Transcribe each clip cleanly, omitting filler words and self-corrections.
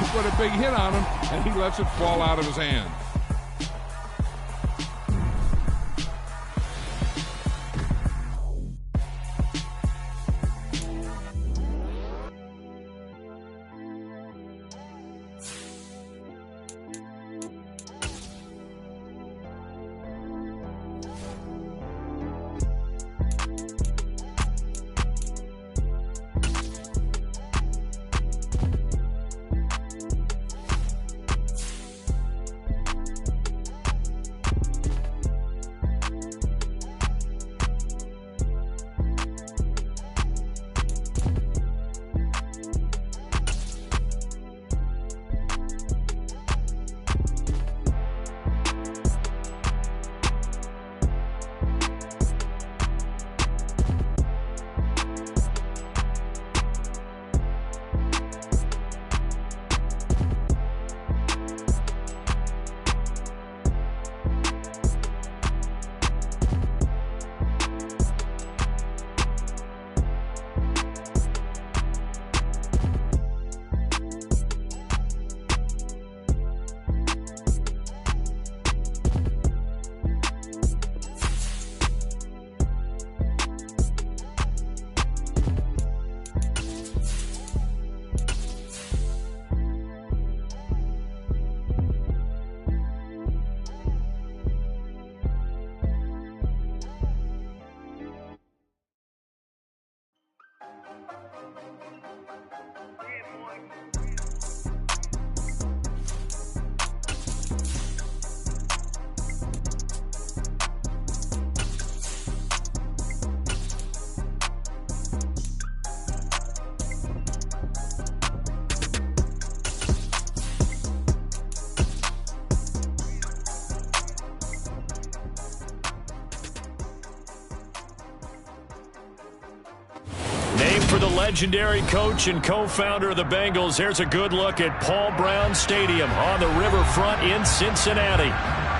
put a big hit on him, and he lets it fall out of his hand. For the legendary coach and co-founder of the Bengals, here's a good look at Paul Brown Stadium on the riverfront in Cincinnati.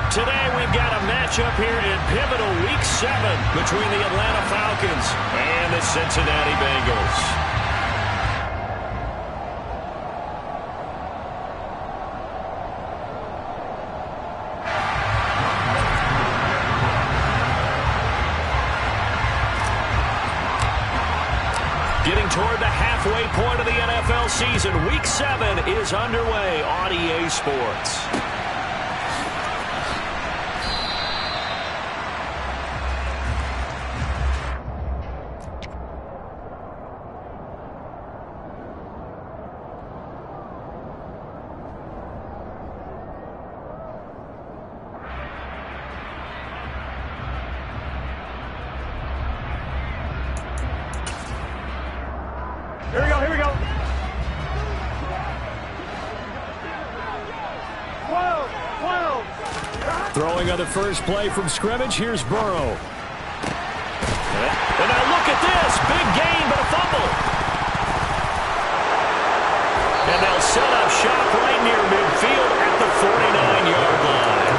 Today we've got a matchup here in pivotal Week 7 between the Atlanta Falcons and the Cincinnati Bengals. Getting toward the halfway point of the NFL season, Week 7 is underway on EA Sports. Here we go. 12. Throwing on the first play from scrimmage, here's Burrow. And now look at this. Big gain, but a fumble. And they'll set up shop right near midfield at the 49-yard line.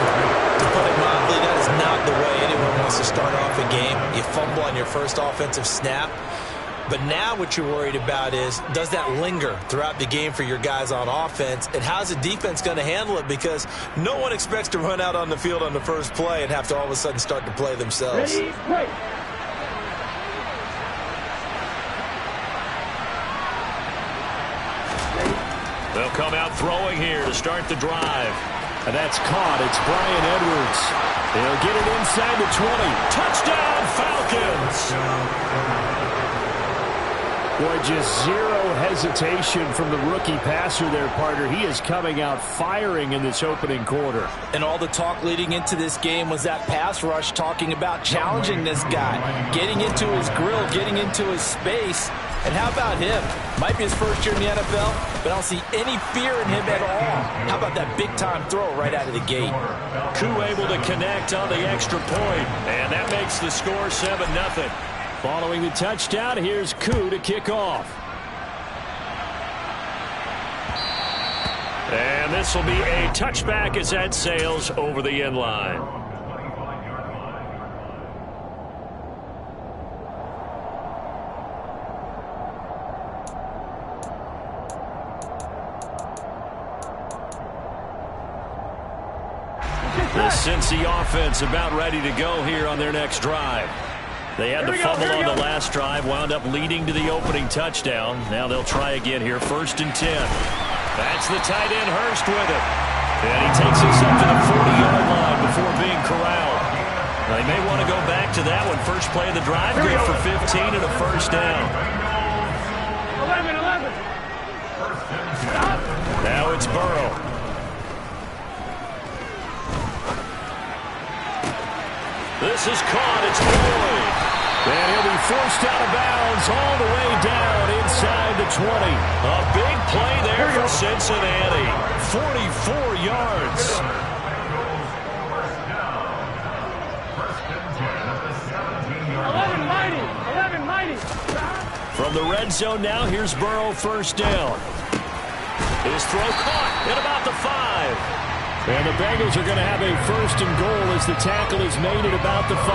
To put it mildly, that is not the way anyone wants to start off a game. You fumble on your first offensive snap. But now what you're worried about is, does that linger throughout the game for your guys on offense? And how's the defense going to handle it? Because no one expects to run out on the field on the first play and have to all of a sudden start to play themselves. Ready, break. They'll come out throwing here to start the drive. And that's caught. It's Brian Edwards. They'll get it inside the 20. Touchdown, Falcons! Boy, just zero hesitation from the rookie passer there, partner. He is coming out firing in this opening quarter. And all the talk leading into this game was that pass rush talking about challenging this guy, getting into his grill, getting into his space. And how about him? Might be his first year in the NFL, but I don't see any fear in him at all. How about that big-time throw right out of the gate? Koo able to connect on the extra point, and that makes the score 7-0. Following the touchdown, here's Koo to kick off. And this will be a touchback as that sails over the end line. The Cincy offense about ready to go here on their next drive. They had the fumble on the last drive, wound up leading to the opening touchdown. Now they'll try again here, 1st and 10. That's the tight end Hurst with it. And he takes us up to the 40-yard line before being corralled. Now, they may want to go back to that one. First play of the drive, good for 15 and a first down. 11. Now it's Burrow. This is caught. It's Boyd. And he'll be forced out of bounds all the way down inside the 20. A big play there for Cincinnati. 44 yards. From the red zone now, here's Burrow, first down. His throw caught at about the 5. And the Bengals are going to have a 1st and goal as the tackle is made at about the 5.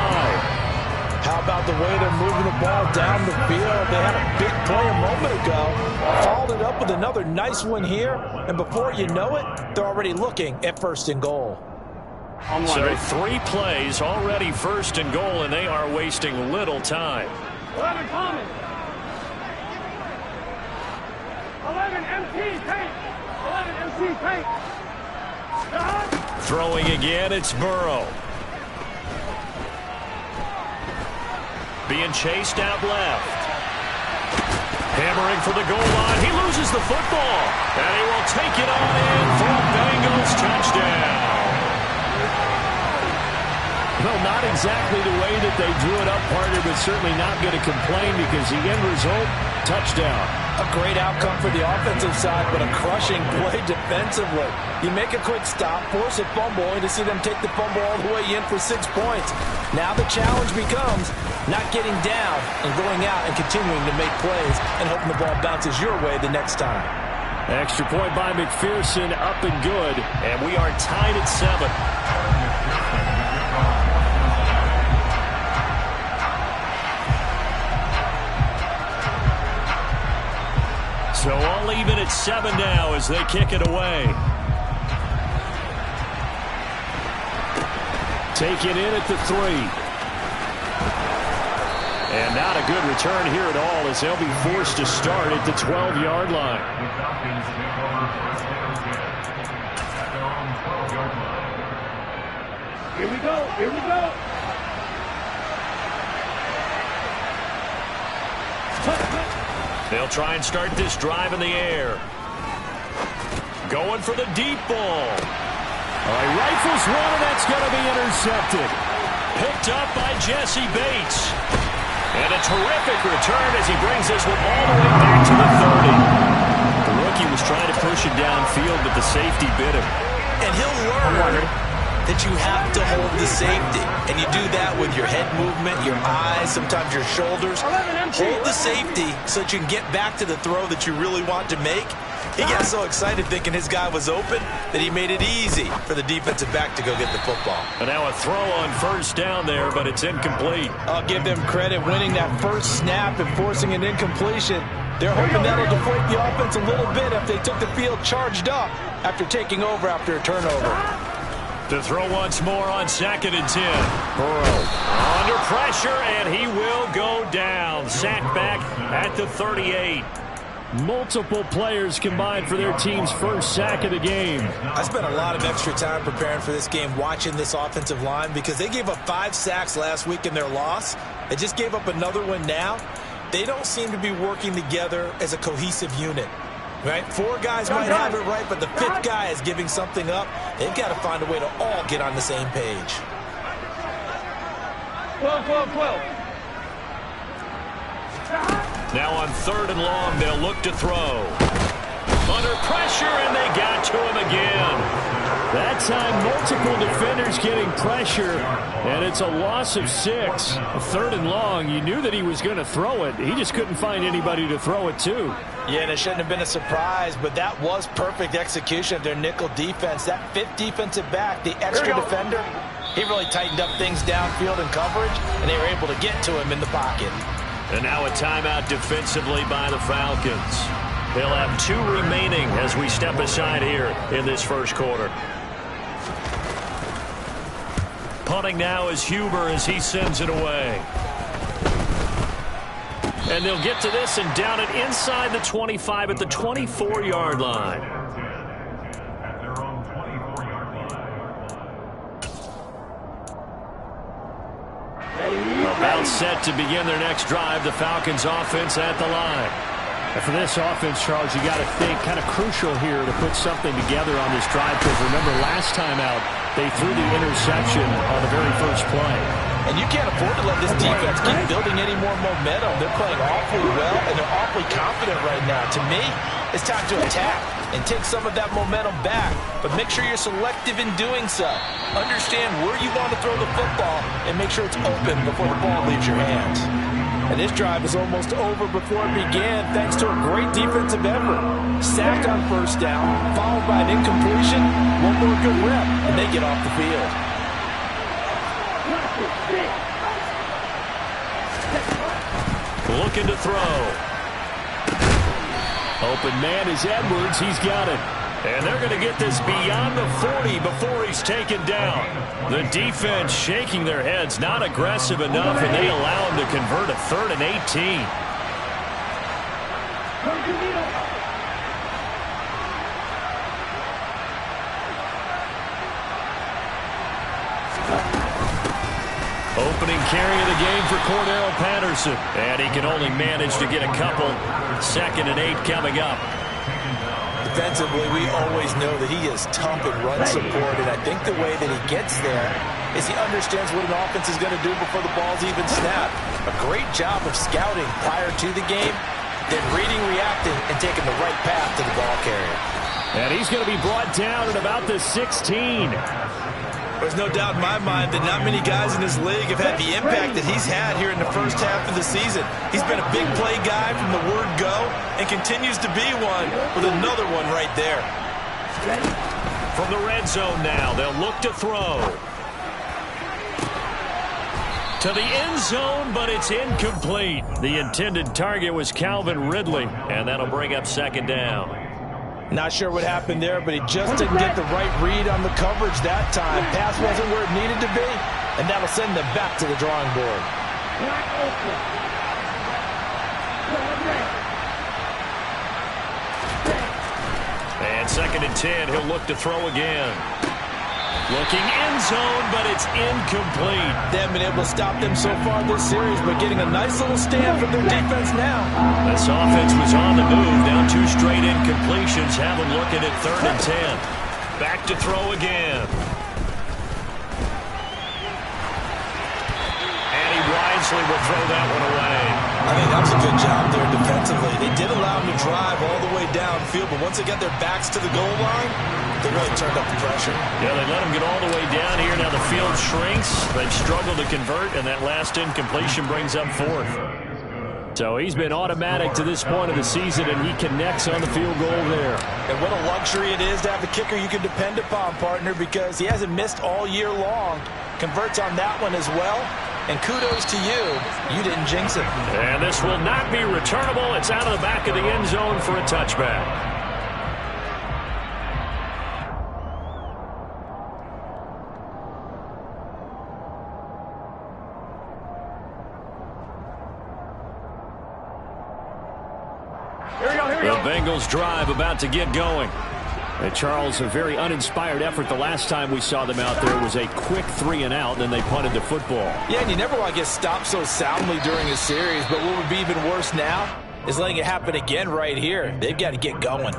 How about the way they're moving the ball down the field? They had a big play a moment ago. Followed it up with another nice one here. And before you know it, they're already looking at 1st and goal. So 3 plays, already 1st and goal, and they are wasting little time. 11 common. 11 empty paint. 11 empty paint. Throwing again, it's Burrow. Being chased out left. Hammering for the goal line. He loses the football. And he will take it on in for a Bengals touchdown. Well, not exactly the way that they drew it up, partner, but certainly not going to complain because the end result, touchdown. A great outcome for the offensive side, but a crushing play defensively. You make a quick stop, force a fumble, only to see them take the fumble all the way in for 6 points. Now the challenge becomes not getting down and going out and continuing to make plays and hoping the ball bounces your way the next time. Extra point by McPherson, up and good, and we are tied at 7. So all even at 7 now as they kick it away. Take it in at the 3. And not a good return here at all as they'll be forced to start at the 12-yard line. Here we go. Here we go. They'll try and start this drive in the air. Going for the deep ball. He rifles one, and that's going to be intercepted. Picked up by Jesse Bates. And a terrific return as he brings this one all the way back to the 30. The rookie was trying to push it downfield, but the safety bit him. And he'll learn that you have to hold the safety. And you do that with your head movement, your eyes, sometimes your shoulders. Hold the safety so that you can get back to the throw that you really want to make. He got so excited thinking his guy was open that he made it easy for the defensive back to go get the football. And now a throw on first down there, but it's incomplete. I'll give them credit winning that first snap and forcing an incompletion. They're hoping that'll deflate the offense a little bit if they took the field charged up after taking over after a turnover. To throw once more on 2nd and 10. Burrow under pressure, and he will go down. Sacked back at the 38. Multiple players combined for their team's first sack of the game. I spent a lot of extra time preparing for this game, watching this offensive line, because they gave up 5 sacks last week in their loss. They just gave up another one now. They don't seem to be working together as a cohesive unit. Right? 4 guys might have it right, but the 5th guy is giving something up. They've got to find a way to all get on the same page. 12. Now on 3rd and long, they'll look to throw. Under pressure, and they got to him again. That time, multiple defenders getting pressure, and it's a loss of 6. 3rd and long, you knew that he was going to throw it. He just couldn't find anybody to throw it to. Yeah, and it shouldn't have been a surprise, but that was perfect execution of their nickel defense. That 5th defensive back, the extra defender, he really tightened up things downfield in coverage, and they were able to get to him in the pocket. And now a timeout defensively by the Falcons. They'll have 2 remaining as we step aside here in this first quarter. Punting now is Huber as he sends it away. And they'll get to this and down it inside the 25 at the 24-yard line. About set to begin their next drive. The Falcons offense at the line. And for this offense, Charles, you got to think kind of crucial here to put something together on this drive, because remember last time out they threw the interception on the very first play. And you can't afford to let this defense keep building any more momentum. They're playing awfully well, and they're awfully confident right now. To me, it's time to attack and take some of that momentum back. But make sure you're selective in doing so. Understand where you want to throw the football and make sure it's open before the ball leaves your hands. And this drive is almost over before it began, thanks to a great defensive effort. Sacked on first down, followed by an incompletion, one more good rep, and they get off the field. Looking to throw. Open man is Edwards. He's got it. And they're going to get this beyond the 40 before he's taken down. The defense shaking their heads, not aggressive enough, and they allow him to convert a 3rd and 18. Opening carry of the game for Cordell Patterson. And he can only manage to get a couple. 2nd and 8 coming up. Defensively, we always know that he is tough in run support, and I think the way that he gets there is he understands what an offense is going to do before the ball's even snapped. A great job of scouting prior to the game, then reading, reacting, and taking the right path to the ball carrier. And he's going to be brought down at about the 16. There's no doubt in my mind that not many guys in this league have had the impact that he's had here in the first half of the season. He's been a big play guy from the word go and continues to be one with another one right there. From the red zone now, they'll look to throw. To the end zone, but it's incomplete. The intended target was Calvin Ridley, and that'll bring up 2nd down. Not sure what happened there, but he just didn't get the right read on the coverage that time. Pass wasn't where it needed to be, and that'll send them back to the drawing board. And 2nd and 10, he'll look to throw again. Looking end zone, but it's incomplete. They haven't been able to stop them so far this series, but getting a nice little stand from their defense now. This offense was on the move. Now 2 straight incompletions. Have them looking at 3rd and 10. Back to throw again. And he wisely will throw that one away. I think that was a good job there defensively. They did allow him to drive all the way downfield, but once they got their backs to the goal line, they really turned up the pressure. Yeah, they let him get all the way down here. Now the field shrinks. They've struggled to convert, and that last incompletion brings up 4th. So he's been automatic to this point of the season, and he connects on the field goal there. And what a luxury it is to have a kicker you can depend upon, partner, because he hasn't missed all year long. Converts on that one as well. And kudos to you. You didn't jinx it. And this will not be returnable. It's out of the back of the end zone for a touchback. The Bengals drive about to get going. And Charles, a very uninspired effort. The last time we saw them out there was a quick 3 and out, and then they punted the football. Yeah, and you never want to get stopped so soundly during a series, but what would be even worse now is letting it happen again right here. They've got to get going.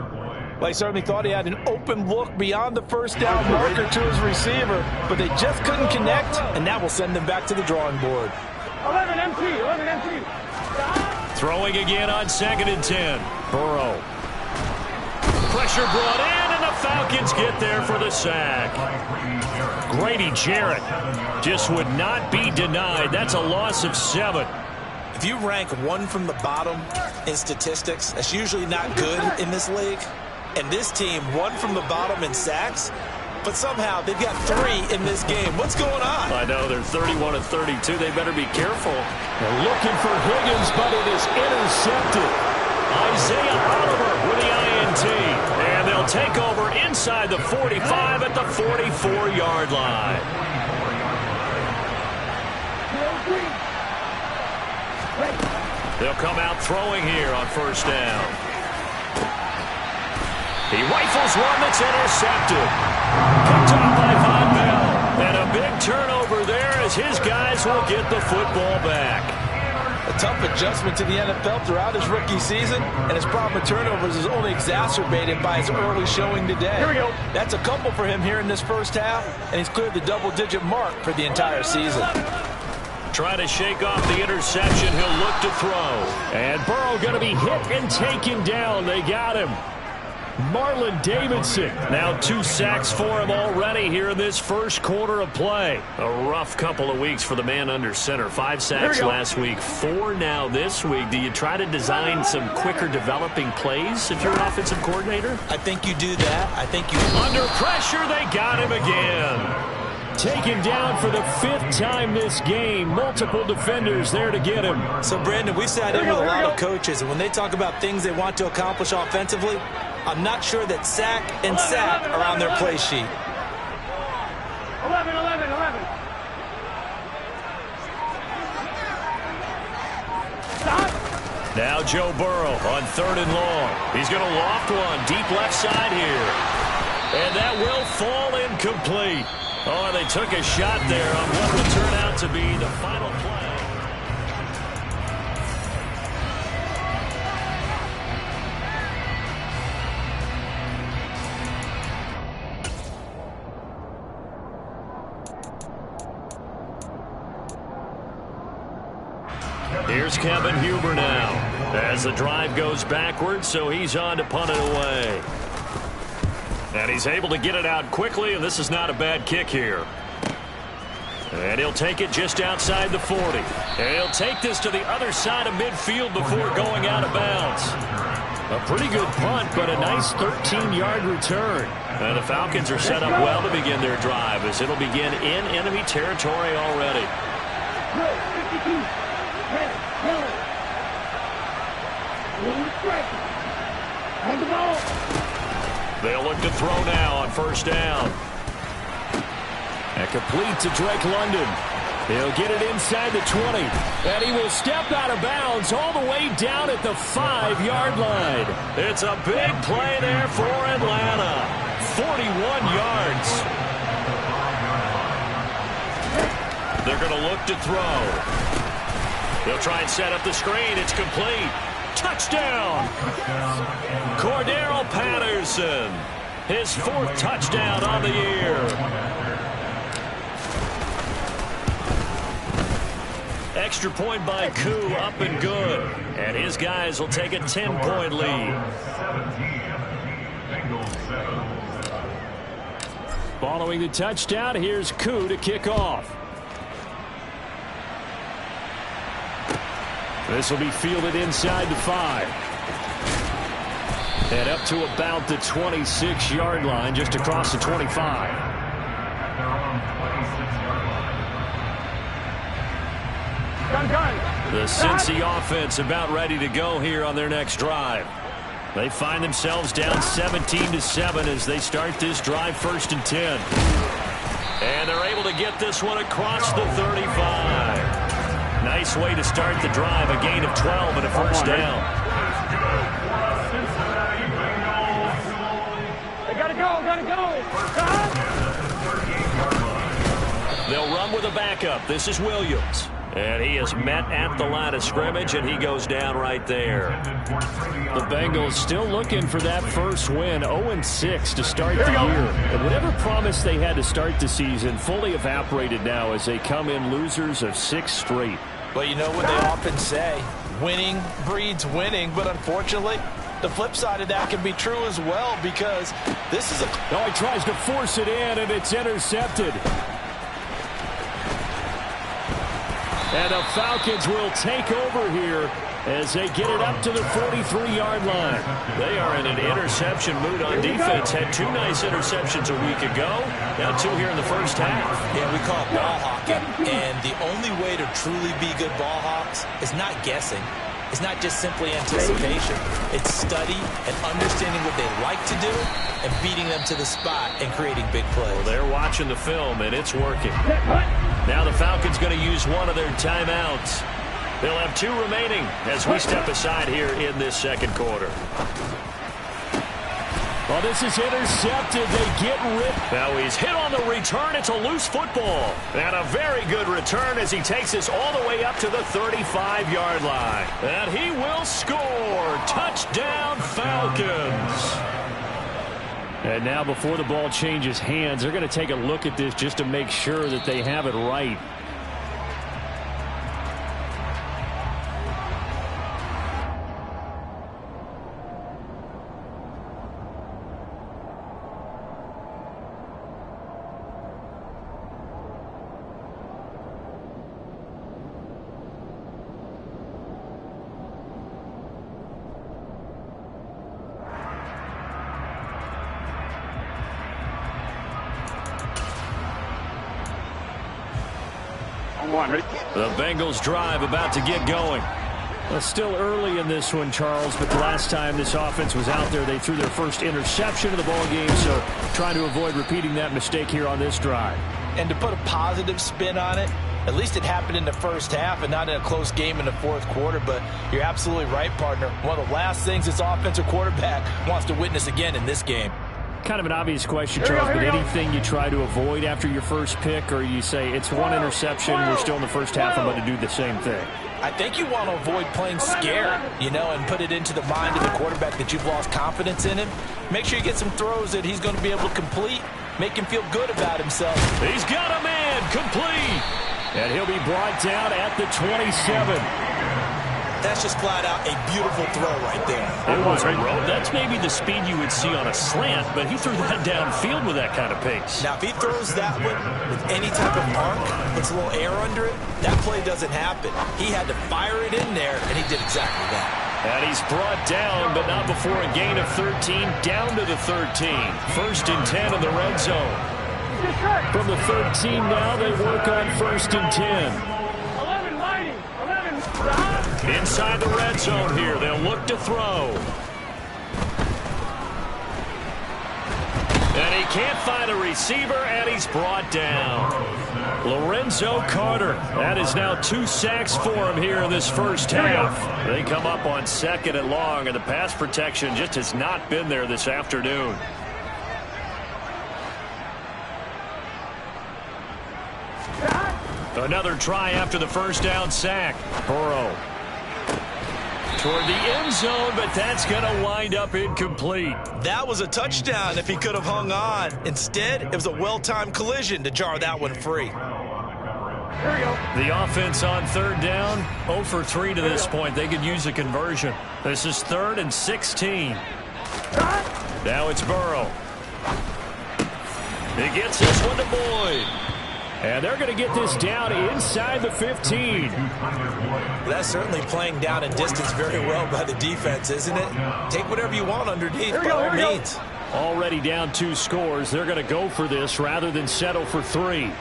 Well, he certainly thought he had an open look beyond the first down marker to his receiver, but they just couldn't connect, and that will send them back to the drawing board. 11 MT. Throwing again on 2nd and 10. Burrow. Pressure brought in, and the Falcons get there for the sack. Grady Jarrett just would not be denied. That's a loss of 7. If you rank 1 from the bottom in statistics, that's usually not good in this league. And this team, 1 from the bottom in sacks, but somehow they've got 3 in this game. What's going on? I know, they're 31 of 32. They better be careful. They're looking for Higgins, but it is intercepted. Isaiah Oliver with the INT. And they'll take over inside the 45 at the 44-yard line. They'll come out throwing here on first down. He rifles one that's intercepted. Picked off by Von Bell. And a big turnover there as his guys will get the football back. A tough adjustment to the NFL throughout his rookie season, and his problem with turnovers is only exacerbated by his early showing today. Here we go. That's a couple for him here in this first half, and he's cleared the double-digit mark for the entire season. Trying to shake off the interception. He'll look to throw. And Burrow going to be hit and taken down. They got him. Marlon Davidson. Now 2 sacks for him already here in this first quarter of play. A rough couple of weeks for the man under center. 5 sacks last week, 4 now this week. Do you try to design some quicker developing plays if you're an offensive coordinator? I think you do that. I think you... Under pressure, they got him again. Taken down for the 5th time this game. Multiple defenders there to get him. So, Brandon, we sat in with a lot of coaches, and when they talk about things they want to accomplish offensively, I'm not sure that sack and sack are on their play sheet. 11, 11, 11. Stop. Now Joe Burrow on 3rd and long. He's going to loft one deep left side here. And that will fall incomplete. Oh, they took a shot there on what would turn out to be the final play. Here's Kevin Huber now as the drive goes backwards, so he's on to punt it away. And he's able to get it out quickly, and this is not a bad kick here. And he'll take it just outside the 40. And he'll take this to the other side of midfield before going out of bounds. A pretty good punt, but a nice 13-yard return. And the Falcons are set up well to begin their drive as it'll begin in enemy territory already. They'll look to throw now on first down. And complete to Drake London. He'll get it inside the 20. And he will step out of bounds all the way down at the 5-yard line. It's a big play there for Atlanta. 41 yards. They're going to look to throw. They'll try and set up the screen. It's complete. Touchdown! Cordero Patterson. His 4th touchdown on the year. Extra point by Koo, up and good. And his guys will take a 10-point lead. Following the touchdown, here's Koo to kick off. This will be fielded inside the 5. And up to about the 26-yard line, just across the 25. The Cincy offense about ready to go here on their next drive. They find themselves down 17-7 as they start this drive 1st and 10. And they're able to get this one across the 35. Nice way to start the drive, a gain of 12 and a first down. They gotta go. They'll run with a backup. This is Williams. And he is met at the line of scrimmage, and he goes down right there. The Bengals still looking for that first win, 0-6 to start the year. And whatever promise they had to start the season fully evaporated now as they come in losers of 6 straight. Well, you know what they often say, winning breeds winning, but unfortunately, the flip side of that can be true as well because this is a... Oh, he tries to force it in, and it's intercepted. And the Falcons will take over here as they get it up to the 43-yard line. They are in an interception mood on defense. Had 2 nice interceptions a week ago. Now 2 here in the first half. Yeah, we call it ball hawking. And the only way to truly be good ball hawks is not guessing. It's not just simply anticipation. It's study and understanding what they like to do and beating them to the spot and creating big plays. Well, they're watching the film, and it's working. Now the Falcons going to use one of their timeouts. They'll have 2 remaining as we step aside here in this second quarter. Well, this is intercepted. They get rid. Now he's hit on the return. It's a loose football. And a very good return as he takes us all the way up to the 35-yard line. And he will score. Touchdown, Falcons. And now before the ball changes hands, they're going to take a look at this just to make sure that they have it right. The Bengals drive about to get going. Well, still early in this one, Charles, but the last time this offense was out there, they threw their first interception of the ball game, so trying to avoid repeating that mistake here on this drive. And to put a positive spin on it, at least it happened in the first half and not in a close game in the fourth quarter, but you're absolutely right, partner. One of the last things this offensive quarterback wants to witness again in this game. Kind of an obvious question, Charles, but anything you try to avoid after your first pick, or you say it's one interception, we're still in the first half, I'm going to do the same thing? I think you want to avoid playing scared, and put it into the mind of the quarterback that you've lost confidence in him. Make sure you get some throws that he's going to be able to complete, make him feel good about himself. He's got a man, complete. And he'll be brought down at the 27. That's just flat out a beautiful throw right there. It was a road. That's maybe the speed you would see on a slant, but he threw that downfield with that kind of pace. Now, if he throws that one with any type of arc, puts a little air under it, that play doesn't happen. He had to fire it in there, and he did exactly that. And he's brought down, but not before a gain of 13, down to the 13. First and 10 in the red zone. From the 13 now, they work on first and 10. Inside the red zone here, they'll look to throw. And he can't find a receiver, and he's brought down. Lorenzo Carter. That is now 2 sacks for him here in this first half. They come up on second and long, and the pass protection just has not been there this afternoon. Another try after the first down sack. Burrow toward the end zone, but that's going to wind up incomplete. That was a touchdown if he could have hung on. Instead, it was a well-timed collision to jar that one free. The offense on third down, 0 for 3 to this point. They could use a conversion. This is 3rd and 16. Now it's Burrow. He gets this one to Boyd. And they're going to get this down inside the 15. That's certainly playing down and distance very well by the defense, isn't it? Take whatever you want underneath, by all means. Already down 2 scores. They're going to go for this rather than settle for 3.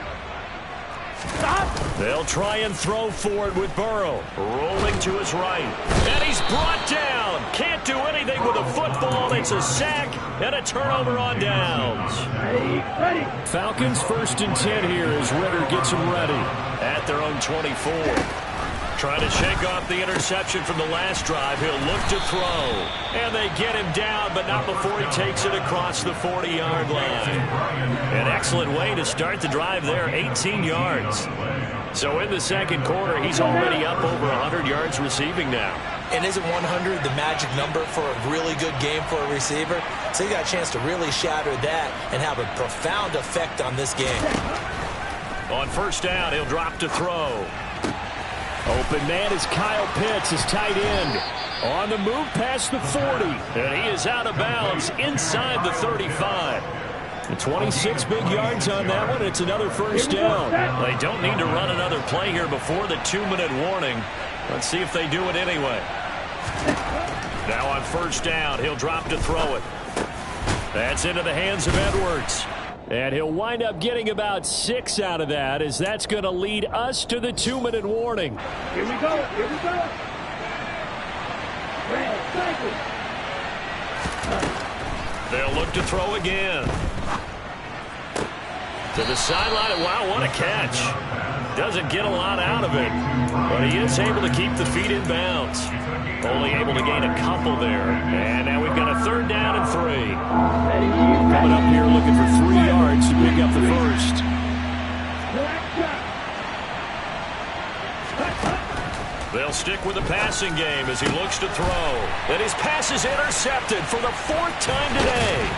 They'll try and throw for it with Burrow. Rolling to his right. And he's brought down. Can't do anything with a football. It's a sack and a turnover on downs. Falcons first and 10 here as Ritter gets them ready. At their own 24. Trying to shake off the interception from the last drive. He'll look to throw. And they get him down, but not before he takes it across the 40-yard line. An excellent way to start the drive there, 18 yards. So in the second quarter, he's already up over 100 yards receiving now. And isn't 100 the magic number for a really good game for a receiver? So he got a chance to really shatter that and have a profound effect on this game. On first down, he'll drop to throw. Open man is Kyle Pitts, his tight end. On the move past the 40. And he is out of bounds inside the 35. The 26 big yards on that one. It's another first down. They don't need to run another play here before the 2-minute warning. Let's see if they do it anyway. Now on first down, he'll drop to throw it. That's into the hands of Edwards. And he'll wind up getting about 6 out of that, as that's going to lead us to the 2-minute warning. Here we go. Here we go. They'll look to throw again. To the sideline. Wow, what a catch. Doesn't get a lot out of it, but he is able to keep the feet in bounds. Only able to gain a couple there. And now we've got a 3rd down and 3. Coming up here looking for 3 yards to pick up the first. They'll stick with the passing game as he looks to throw. And his pass is intercepted for the 4th time today.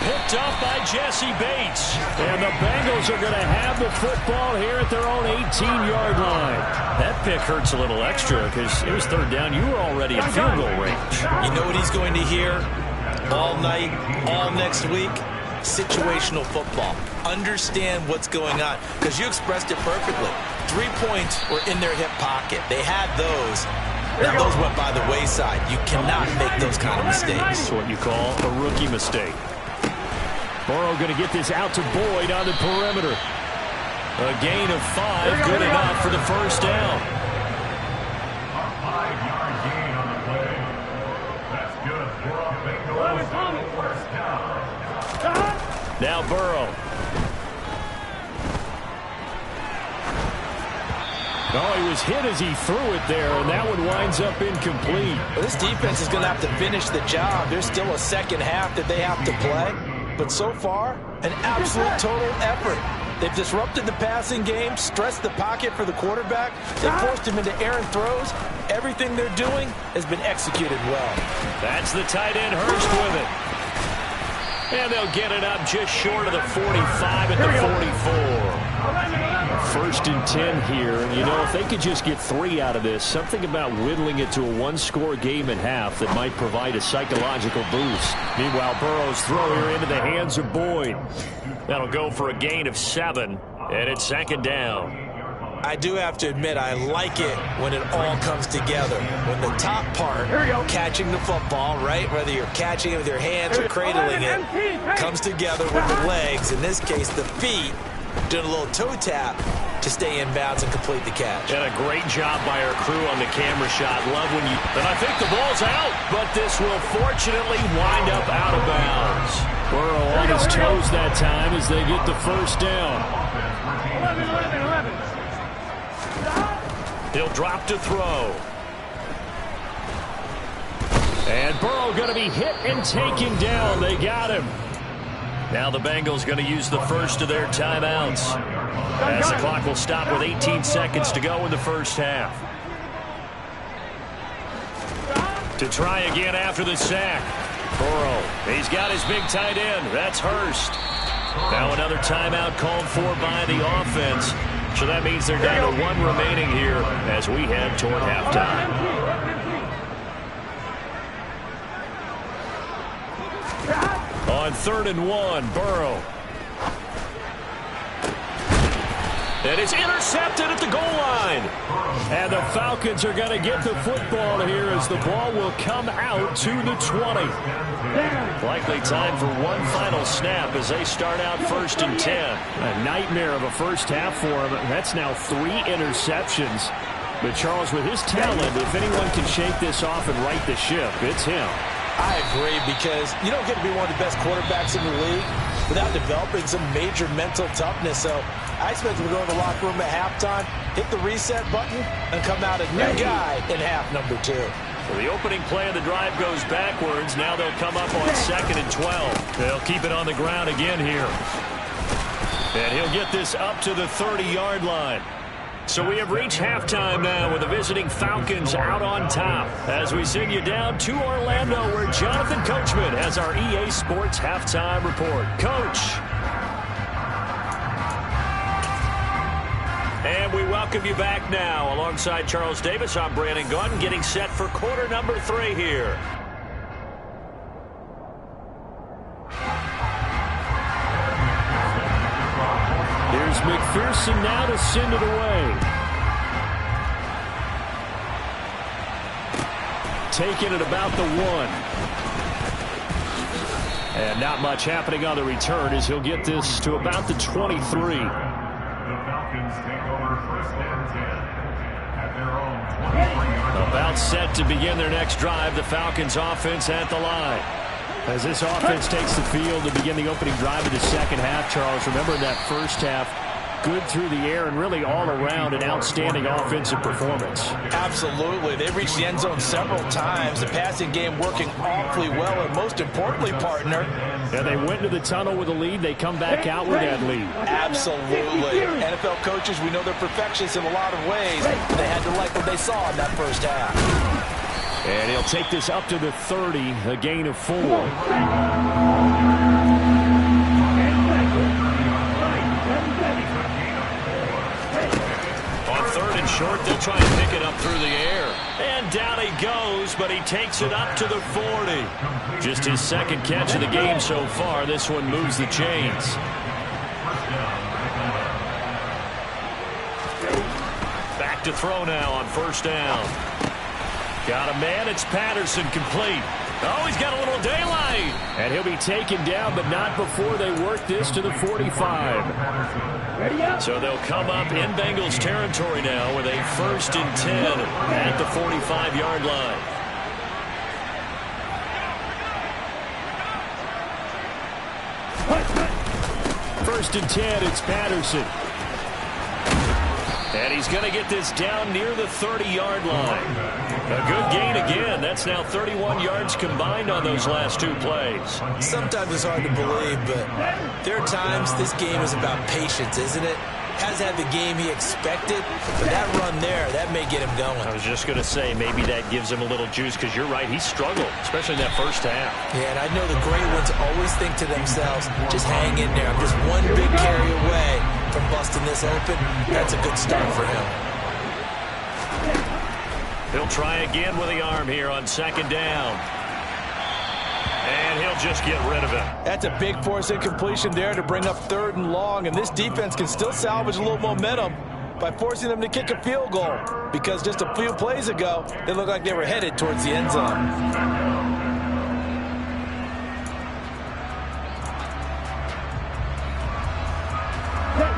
Picked up by Jesse Bates. And the Bengals are going to have the football here at their own 18-yard line. That pick hurts a little extra because it was 3rd down. You were already in field goal range. You know what he's going to hear all night, all next week? Situational football. Understand what's going on, because you expressed it perfectly. 3 points were in their hip pocket. They had those. Now those went by the wayside. You cannot make those kind of mistakes. That's what you call a rookie mistake. Burrow going to get this out to Boyd on the perimeter. A gain of 5, good enough for the first down. A 5-yard gain on the play. That's good for a Bengals first down. Now Burrow. Oh, he was hit as he threw it there, and that one winds up incomplete. Well, this defense is going to have to finish the job. There's still a second half that they have to play. But so far, an absolute total effort. They've disrupted the passing game, stressed the pocket for the quarterback. They forced him into errant throws. Everything they're doing has been executed well. That's the tight end Hurst with it. And they'll get it up just short of the 45 at the 44. 1st and 10 here. And, you know, if they could just get 3 out of this, something about whittling it to a 1-score game at half that might provide a psychological boost. Meanwhile, Burrow's throw here into the hands of Boyd. That'll go for a gain of 7, and it's 2nd down. I do have to admit, I like it when it all comes together. When the top part, catching the football, right, whether you're catching it with your hands or cradling it, comes together with the legs, in this case the feet, doing a little toe tap to stay in bounds and complete the catch. And a great job by our crew on the camera shot. Love when you... And I think the ball's out, but this will fortunately wind up out of bounds. Burrow on his toes that time as they get the first down. 11. He'll drop to throw. And Burrow going to be hit and taken down. They got him. Now the Bengals going to use the first of their timeouts, as the clock will stop with 18 seconds to go in the first half. To try again after the sack. Burrow, he's got his big tight end. That's Hurst. Now another timeout called for by the offense. So that means they're down to 1 remaining here as we head toward halftime. On 3rd and 1, Burrow. And it's intercepted at the goal line. And the Falcons are going to get the football here as the ball will come out to the 20. Likely time for one final snap as they start out 1st and 10. A nightmare of a first half for him. That's now 3 interceptions. But Charles, with his talent, if anyone can shake this off and right the ship, it's him. I agree, because you don't get to be one of the best quarterbacks in the league without developing some major mental toughness. So I expect him to go to the locker room at halftime, hit the reset button, and come out a new guy in half number 2. So the opening play of the drive goes backwards. Now they'll come up on 2nd and 12. They'll keep it on the ground again here. And he'll get this up to the 30-yard line. So we have reached halftime now with the visiting Falcons out on top. As we send you down to Orlando, where Jonathan Coachman has our EA Sports halftime report. Coach. And we welcome you back now. Alongside Charles Davis, I'm Brandon Gaudin, getting set for quarter number 3 here. Here's McPherson now to send it away. Taking it about the 1. And not much happening on the return as he'll get this to about the 23. The Falcons take over 1st and 10 at their own 23. About set to begin their next drive, the Falcons offense at the line. As this offense takes the field to begin the opening drive of the second half, Charles, remember that first half, good through the air and really all around an outstanding offensive performance. Absolutely. They reached the end zone several times. The passing game working awfully well, and most importantly, partner. And they went into the tunnel with a lead. They come back out with that lead. Absolutely. NFL coaches, we know they're perfectionists in a lot of ways. They had to like what they saw in that first half. And he'll take this up to the 30, a gain of 4. On third and short, they'll try and pick it up through the air. And down he goes, but he takes it up to the 40. Just his second catch of the game so far. This one moves the chains. Back to throw now on first down. Got a man. It's Patterson, complete. Oh, he's got a little daylight. And he'll be taken down, but not before they work this to the 45. So they'll come up in Bengals territory now with a 1st and 10 at the 45-yard line. First and 10, it's Patterson. And he's going to get this down near the 30-yard line. A good gain again. That's now 31 yards combined on those last 2 plays. Sometimes it's hard to believe, but there are times this game is about patience, isn't it? Hasn't had the game he expected, but that run there, that may get him going. I was just going to say, maybe that gives him a little juice, because you're right, he struggled, especially in that first half. Yeah, and I know the great ones always think to themselves, just hang in there. I'm just one big carry away from busting this open. That's a good start for him. He'll try again with the arm here on second down. And he'll just get rid of it. That's a big force incompletion there to bring up 3rd and long, and this defense can still salvage a little momentum by forcing them to kick a field goal, because just a few plays ago, they looked like they were headed towards the end zone.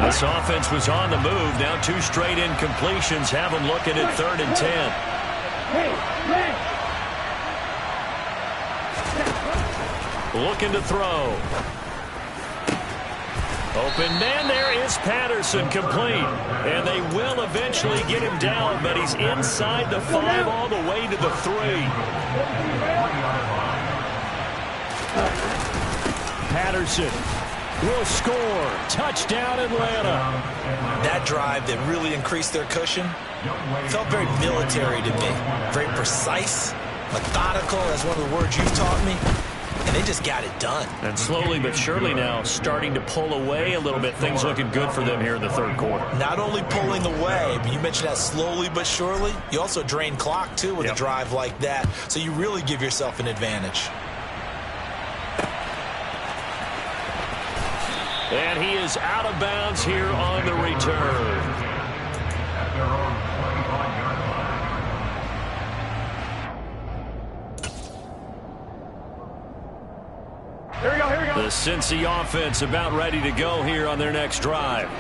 This offense was on the move. Now 2 straight incompletions have them looking at 3rd and 10. Looking to throw. Open man, there is Patterson, complete. And they will eventually get him down, but he's inside the 5 all the way to the 3. Patterson will score. Touchdown, Atlanta. That drive that really increased their cushion felt very military to me. Very precise, methodical, that's one of the words you've taught me. And they just got it done. And slowly but surely now starting to pull away a little bit. Things looking good for them here in the 3rd quarter. Not only pulling away, but you mentioned that slowly but surely. You also drain clock, too, with a drive like that. So you really give yourself an advantage. And he is out of bounds here on the return. The Cincy offense about ready to go here on their next drive.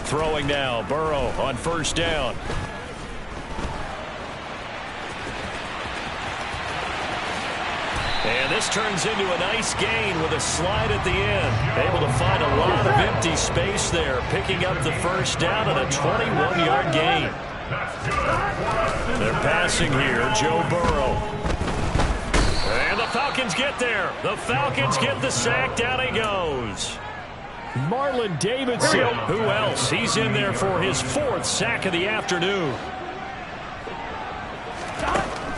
Throwing now, Burrow on first down. And this turns into a nice gain with a slide at the end. Able to find a lot of empty space there, picking up the first down and a 21-yard gain. They're passing here, Joe Burrow. And the Falcons get there. The Falcons get the sack. Down he goes. Marlon Davidson. Who else? He's in there for his 4th sack of the afternoon.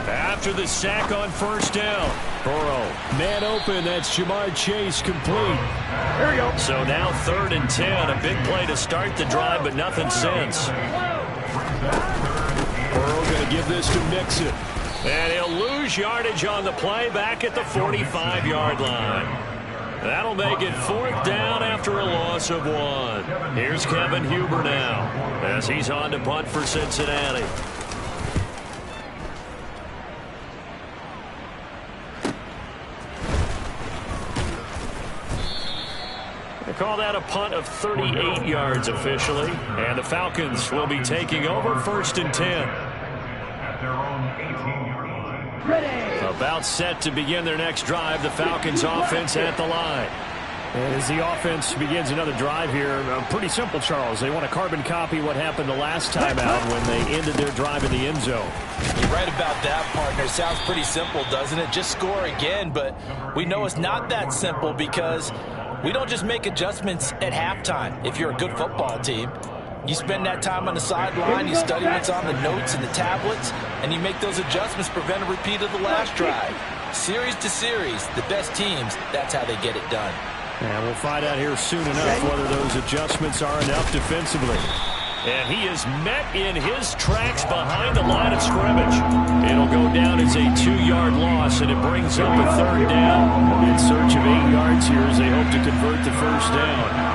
After the sack on first down, Burrow. Man open. That's Jamar Chase, complete. There we go. So now 3rd and 10. A big play to start the drive, but nothing since. Burrow going to give this to Mixon. And he'll lose yardage on the play back at the 45-yard line. That'll make it 4th down after a loss of 1. Here's Kevin Huber now as he's on to punt for Cincinnati. They call that a punt of 38 yards officially. And the Falcons will be taking over 1st and 10. Ready. About set to begin their next drive. The Falcons offense at the line. As the offense begins another drive here, pretty simple, Charles. They want to carbon copy what happened the last time out when they ended their drive in the end zone. You're right about that, partner. Sounds pretty simple, doesn't it? Just score again, but we know it's not that simple because we don't just make adjustments at halftime if you're a good football team. You spend that time on the sideline, you study what's on the notes and the tablets, and you make those adjustments to prevent a repeat of the last drive. Series to series, the best teams, that's how they get it done. And we'll find out here soon enough whether those adjustments are enough defensively. And he is met in his tracks behind the line of scrimmage. It'll go down as a 2-yard loss, and it brings up a third down. In search of 8 yards here as they hope to convert the first down.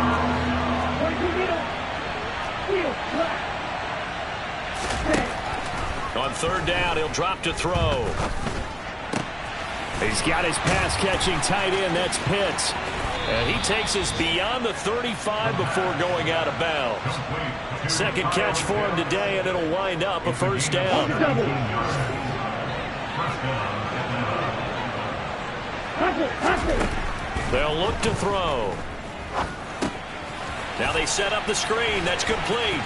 On third down, he'll drop to throw. He's got his pass-catching tight end. That's Pitts. And he takes us beyond the 35 before going out of bounds. Second catch for him today, and it'll wind up a first down. They'll look to throw. Now they set up the screen. That's complete.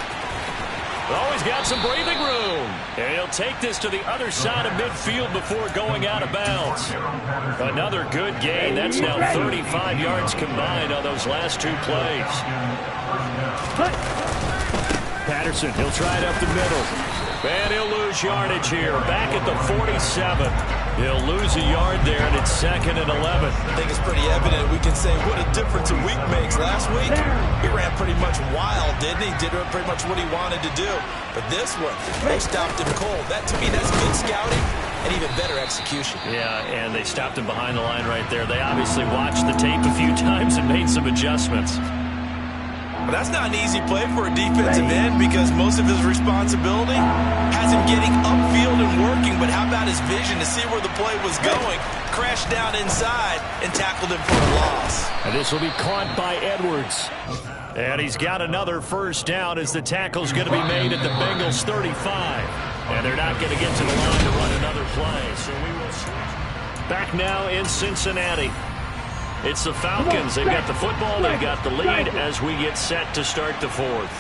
Oh, he's got some breathing room. And he'll take this to the other side of midfield before going out of bounds. Another good gain. That's now 35 yards combined on those last 2 plays. Patterson, he'll try it up the middle. And he'll lose yardage here. Back at the 47. He'll lose a yard there, and it's 2nd and 11. I think it's pretty evident we can say what a difference a week makes. Last week, he ran pretty much wild, didn't he? Did pretty much what he wanted to do. But this one, they stopped him cold. That, to me, that's good scouting and even better execution. Yeah, and they stopped him behind the line right there. They obviously watched the tape a few times and made some adjustments. But that's not an easy play for a defensive end because most of his responsibility has him getting upfield and working. But how about his vision to see where the play was going? Crashed down inside and tackled him for a loss. And this will be caught by Edwards. And he's got another first down as the tackle's going to be made at the Bengals 35. And they're not going to get to the line to run another play. So we will switch. Back now in Cincinnati. It's the Falcons. They've got the football. They've got the lead as we get set to start the 4th.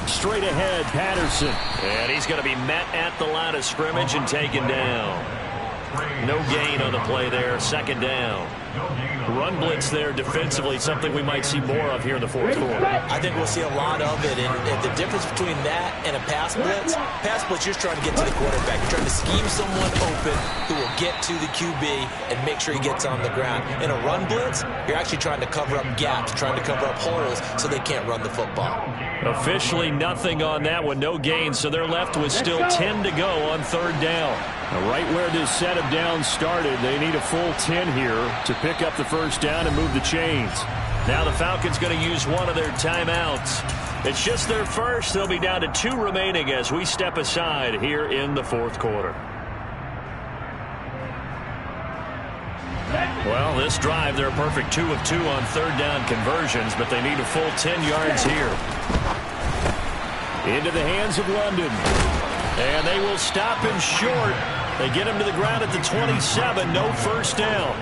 Straight ahead, Patterson. And he's going to be met at the line of scrimmage and taken down. No gain on the play there. 2nd down. Run blitz there defensively, something we might see more of here in the 4th quarter. I think we'll see a lot of it. And the difference between that and a pass blitz, you're just trying to get to the quarterback. You're trying to scheme someone open who will get to the QB and make sure he gets on the ground. In a run blitz, you're actually trying to cover up gaps, trying to cover up holes so they can't run the football. Officially nothing on that one, no gain, so they're left with still 10 to go on 3rd down. Now, right where this set of downs started, they need a full 10 here to pick up the first down and move the chains. Now the Falcons going to use one of their timeouts. It's just their first. They'll be down to 2 remaining as we step aside here in the 4th quarter. Well, this drive, they're a perfect 2 of 2 on 3rd down conversions, but they need a full 10 yards here. Into the hands of London. And they will stop him short. They get him to the ground at the 27. No first down.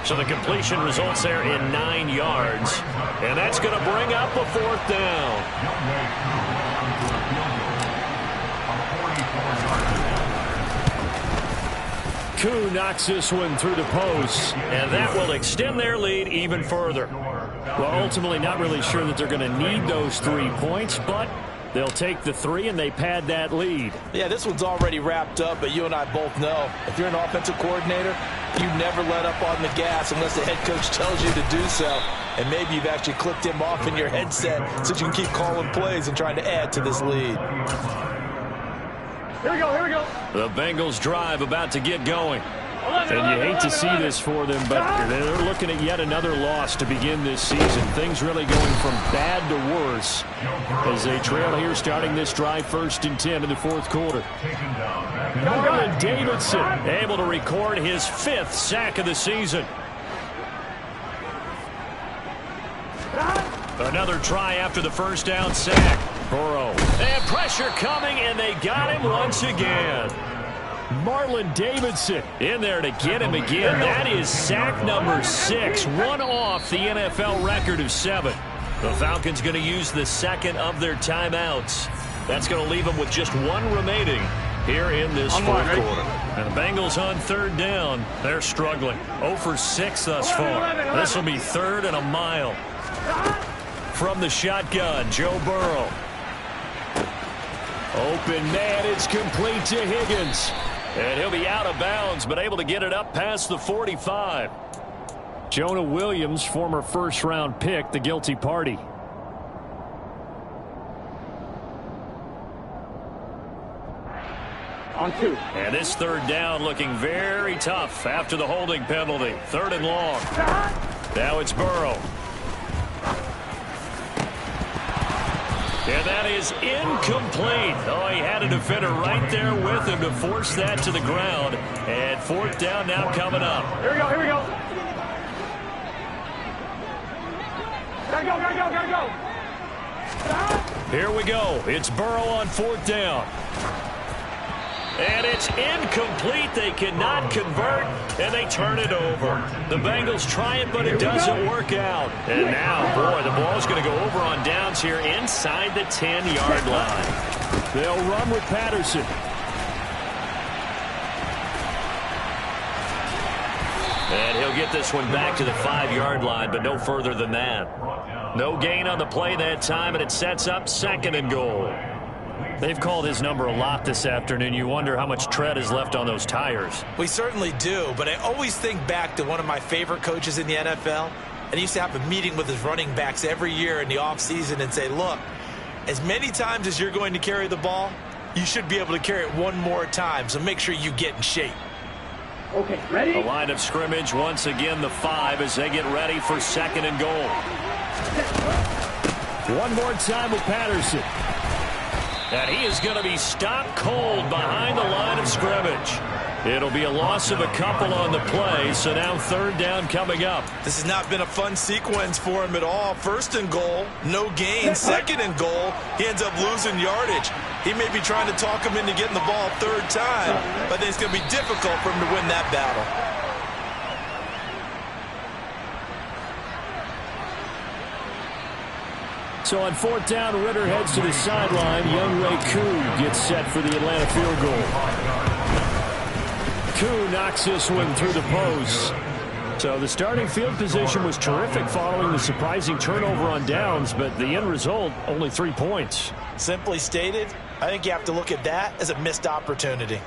So the completion results there in 9 yards. And that's going to bring up a 4th down. Koo knocks this one through the post. And that will extend their lead even further. Well, ultimately not really sure that they're going to need those 3 points, but they'll take the 3 and they pad that lead. Yeah, this one's already wrapped up, but you and I both know if you're an offensive coordinator, you never let up on the gas unless the head coach tells you to do so. And maybe you've actually clicked him off in your headset so you can keep calling plays and trying to add to this lead. Here we go, here we go. The Bengals drive about to get going. And you hate to see this for them, but they're looking at yet another loss to begin this season. Things really going from bad to worse as they trail here starting this drive 1st and 10 in the 4th quarter. And Davidson able to record his 5th sack of the season. Another try after the first down sack. Burrow. And pressure coming, and they got him once again. Marlon Davidson in there to get him again. That is sack number 6, one off the NFL record of 7. The Falcons going to use the second of their timeouts. That's going to leave them with just one remaining here in this fourth quarter. And the Bengals on third down. They're struggling. 0 for 6 thus far. This will be third and a mile. From the shotgun, Joe Burrow. Open man, it's complete to Higgins. And he'll be out of bounds, but able to get it up past the 45. Jonah Williams, former first-round pick, the guilty party. On 2. And this third down looking very tough after the holding penalty. Third and long. Now it's Burrow. And that is incomplete. Oh, he had a defender right there with him to force that to the ground. And fourth down now coming up. Here we go, here we go. Gotta go. Here we go. It's Burrow on fourth down. And it's incomplete. They cannot convert, and they turn it over. The Bengals try it, but it doesn't work out. And now, boy, the ball's going to go over on downs here inside the 10-yard line. They'll run with Patterson. And he'll get this one back to the 5-yard line, but no further than that. No gain on the play that time, and it sets up second and goal. They've called his number a lot this afternoon. You wonder how much tread is left on those tires. We certainly do, but I always think back to one of my favorite coaches in the NFL. And he used to have a meeting with his running backs every year in the offseason and say, look, as many times as you're going to carry the ball, you should be able to carry it one more time, so make sure you get in shape. Okay, ready? The line of scrimmage, once again, the 5 as they get ready for second and goal. One more time with Patterson. And he is going to be stopped cold behind the line of scrimmage. It'll be a loss of a couple on the play, so now third down coming up. This has not been a fun sequence for him at all. First and goal, no gain. Second and goal, he ends up losing yardage. He may be trying to talk him into getting the ball third time, but I think it's going to be difficult for him to win that battle. So on fourth down, Ritter heads to the sideline. Younghoe Koo gets set for the Atlanta field goal. Koo knocks this one through the post. So the starting field position was terrific following the surprising turnover on downs, but the end result, only 3 points. Simply stated, I think you have to look at that as a missed opportunity.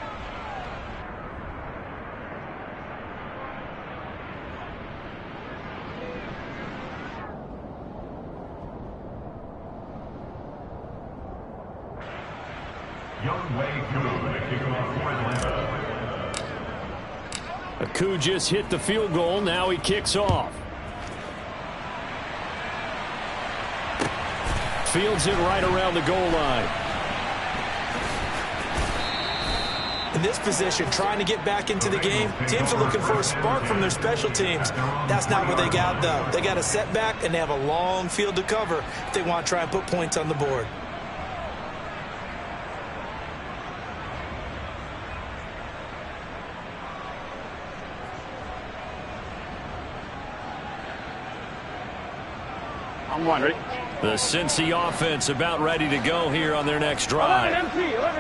Koo just hit the field goal. Now he kicks off. Fields it right around the goal line. In this position, trying to get back into the game, teams are looking for a spark from their special teams. That's not what they got, though. They got a setback, and they have a long field to cover if they want to try and put points on the board. On 1, ready? The Cincy offense about ready to go here on their next drive.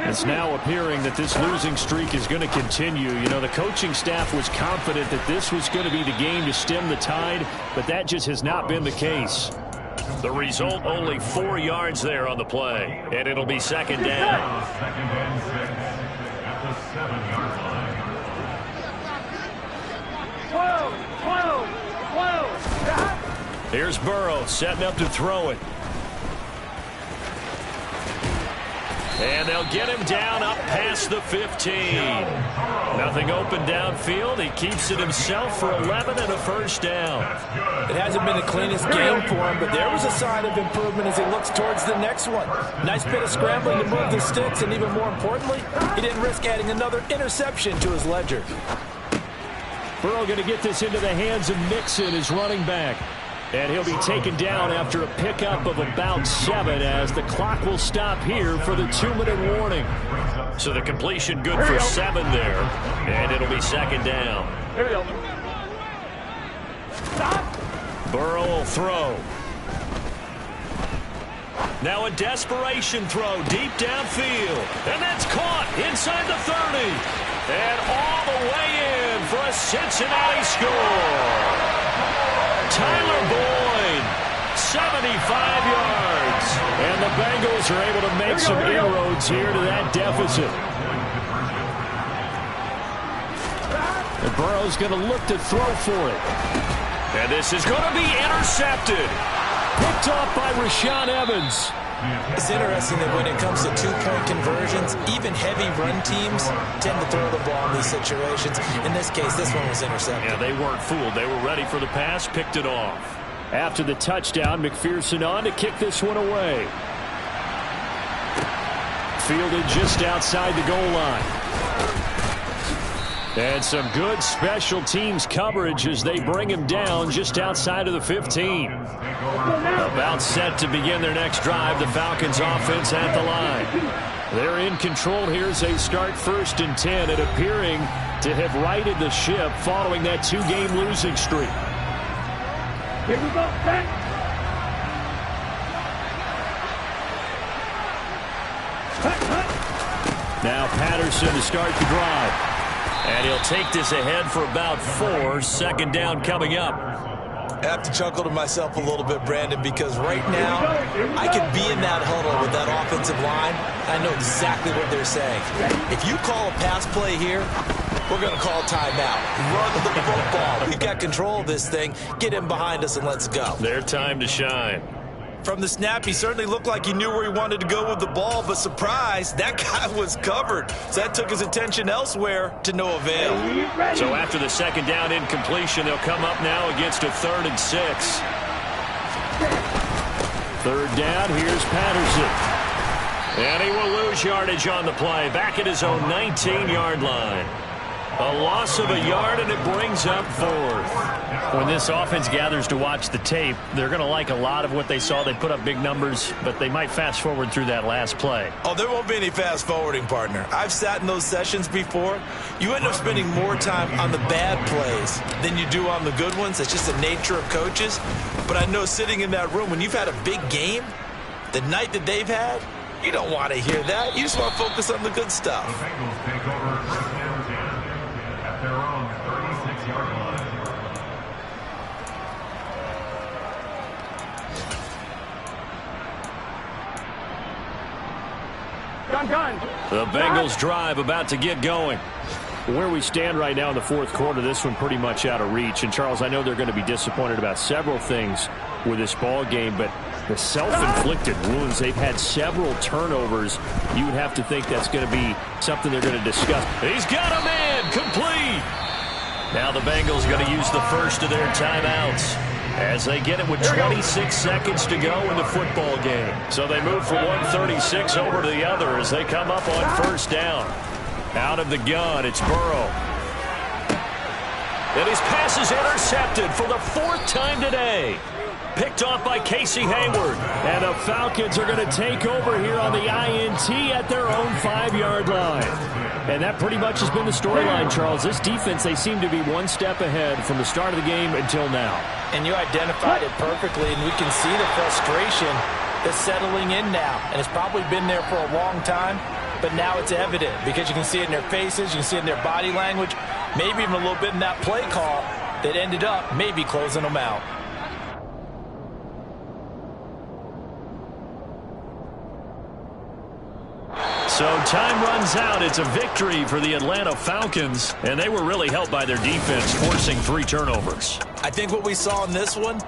It's now appearing that this losing streak is going to continue. You know, the coaching staff was confident that this was going to be the game to stem the tide, but that just has not been the case. The result, only 4 yards there on the play, and it'll be second down. Second and 6 at the 7-yard line. 12. Here's Burrow setting up to throw it. And they'll get him down up past the 15. Nothing open downfield. He keeps it himself for 11 and a first down. It hasn't been the cleanest game for him, but there was a sign of improvement as he looks towards the next one. Nice bit of scrambling to move the sticks, and even more importantly, he didn't risk adding another interception to his ledger. Burrow going to get this into the hands of Mixon, his running back. And he'll be taken down after a pickup of about 7 as the clock will stop here for the 2-minute warning. So the completion good for 7 there, and it'll be second down. Here we go. Stop. Burrow will throw. Now a desperation throw deep downfield. And that's caught inside the 30. And all the way in for a Cincinnati score. Tyler Boyd, 75 yards. And the Bengals are able to make some inroads here to that deficit. And Burrow's going to look to throw for it. And this is going to be intercepted. Picked off by Rashaan Evans. It's interesting that when it comes to two-point conversions, even heavy run teams tend to throw the ball in these situations. In this case, this one was intercepted. Yeah, they weren't fooled. They were ready for the pass, picked it off. After the touchdown, McPherson on to kick this one away. Fielded just outside the goal line. And some good special teams coverage as they bring him down just outside of the 15. About set to begin their next drive. The Falcons offense at the line. They're in control here as they start 1st and 10 and appearing to have righted the ship following that 2-game losing streak. Here we go. Back. Now Patterson to start the drive. And he'll take this ahead for about 4. Second down coming up. I have to chuckle to myself a little bit, Brandon, because right now I could be in that huddle with that offensive line. I know exactly what they're saying. If you call a pass play here, we're going to call timeout. Run the football. We've got control of this thing. Get him behind us and let's go. Their time to shine. From the snap, he certainly looked like he knew where he wanted to go with the ball, but surprise, that guy was covered. So that took his attention elsewhere to no avail. So after the second down incompletion, they'll come up now against a 3rd and 6. 3rd down, here's Patterson. And he will lose yardage on the play, back at his own 19-yard line. A loss of a yard, and it brings up 4th. When this offense gathers to watch the tape, they're going to like a lot of what they saw. They put up big numbers, but they might fast forward through that last play. Oh, there won't be any fast forwarding, partner. I've sat in those sessions before. You end up spending more time on the bad plays than you do on the good ones. It's just the nature of coaches. But I know sitting in that room, when you've had a big game, the night that they've had, you don't want to hear that. You just want to focus on the good stuff. The Bengals take over 1st and 10 at their own 36-yard line. Gun. The Bengals drive about to get going. Where we stand right now in the 4th quarter, this one pretty much out of reach. And, Charles, I know they're going to be disappointed about several things with this ball game, but the self-inflicted wounds, they've had several turnovers. You would have to think that's going to be something they're going to discuss. He's got a man complete. Now the Bengals going to use the first of their timeouts as they get it with 26 seconds to go in the football game. So they move from 136 over to the other as they come up on 1st down. Out of the gun, it's Burrow. And his pass is intercepted for the 4th time today. Picked off by Casey Hayward. And the Falcons are going to take over here on the INT at their own 5-yard line. And that pretty much has been the storyline, Charles. This defense, they seem to be one step ahead from the start of the game until now. And you identified it perfectly, and we can see the frustration that's settling in now. And it's probably been there for a long time, but now it's evident because you can see it in their faces, you can see it in their body language, maybe even a little bit in that play call that ended up maybe closing them out. So time runs out. It's a victory for the Atlanta Falcons, and they were really helped by their defense, forcing 3 turnovers. I think what we saw in this one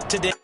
today